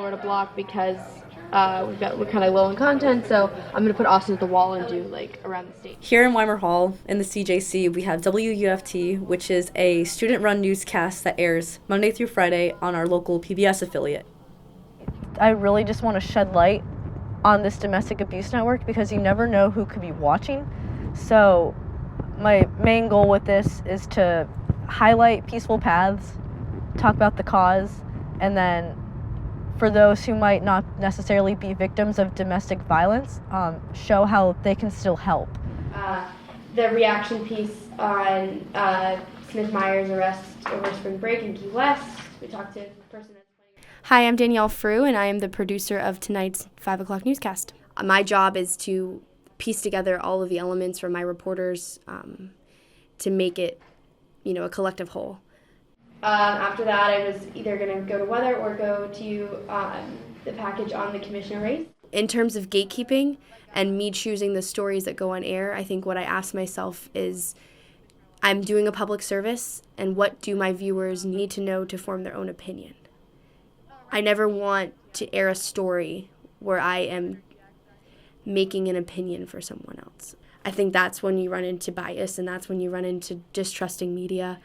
wrote a block because we're kind of low on content, so I'm going to put Austin at the wall and do like around the state. Here in Weimer Hall, in the CJC, we have WUFT, which is a student-run newscast that airs Monday through Friday on our local PBS affiliate. I really just want to shed light on this domestic abuse network because you never know who could be watching. So my main goal with this is to highlight peaceful paths, talk about the cause, and then for those who might not necessarily be victims of domestic violence, show how they can still help. The reaction piece on Smith Meyer's arrest over spring break in Key West. We talked to the person that's playing. Hi, I'm Danielle Frew, and I am the producer of tonight's 5 o'clock newscast. My job is to piece together all of the elements from my reporters to make it, a collective whole. After that, I was either going to go to weather or go to the package on the commissioner race. In terms of gatekeeping and me choosing the stories that go on air, I think what I ask myself is, I'm doing a public service, and what do my viewers need to know to form their own opinion? I never want to air a story where I am making an opinion for someone else. I think that's when you run into bias, and that's when you run into distrusting media.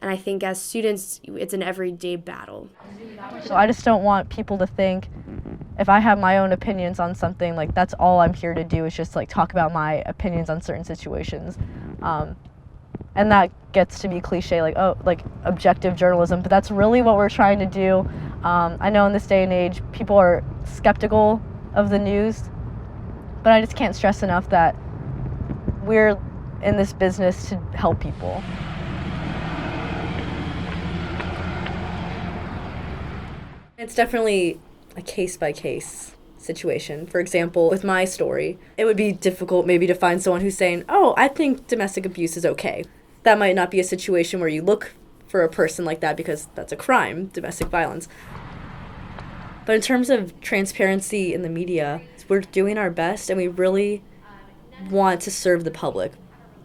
And I think as students, it's an everyday battle. So I just don't want people to think if I have my own opinions on something, like that's all I'm here to do is just like talk about my opinions on certain situations. And that gets to be cliche, like objective journalism, but that's really what we're trying to do. I know in this day and age, people are skeptical of the news, but I just can't stress enough that we're in this business to help people. It's definitely a case-by-case situation. For example, with my story, it would be difficult maybe to find someone who's saying, oh, I think domestic abuse is okay. That might not be a situation where you look for a person like that because that's a crime, domestic violence. But in terms of transparency in the media, we're doing our best and we really want to serve the public.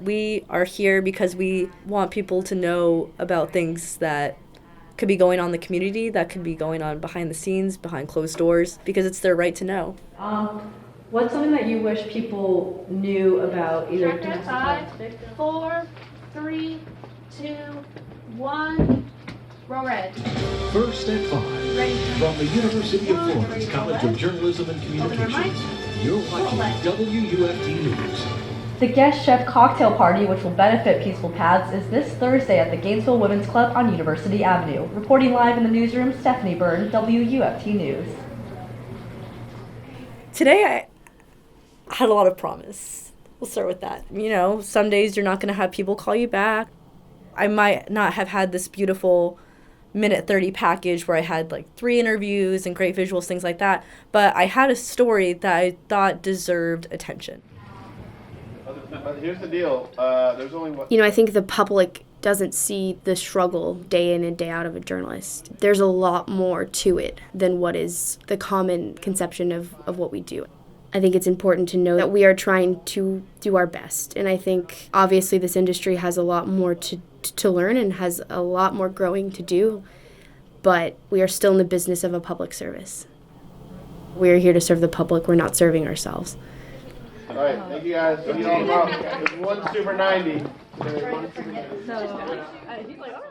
We are here because we want people to know about things that could be going on in the community, that could be going on behind the scenes, behind closed doors, because it's their right to know. What's something that you wish people knew about either domestic violence? 5, 4, 3, 2, 1. Roll red. First at 5. Ready. From the University of Florida's College of Journalism and Communications, you're watching WUFT News. The guest chef cocktail party, which will benefit Peaceful Paths, is this Thursday at the Gainesville Women's Club on University Avenue. Reporting live in the newsroom, Stephanie Byrne, WUFT News. Today I had a lot of promise. We'll start with that. Some days you're not going to have people call you back. I might not have had this beautiful minute 30 package where I had like 3 interviews and great visuals, things like that, but I had a story that I thought deserved attention. But here's the deal. There's only one. I think the public doesn't see the struggle day in and day out of a journalist. There's a lot more to it than what is the common conception of what we do. I think it's important to know that we are trying to do our best. And I think obviously this industry has a lot more to learn and has a lot more growing to do, but we are still in the business of a public service. We are here to serve the public. We're not serving ourselves. All right, thank you guys. There's one Super 90. So he's like, all right.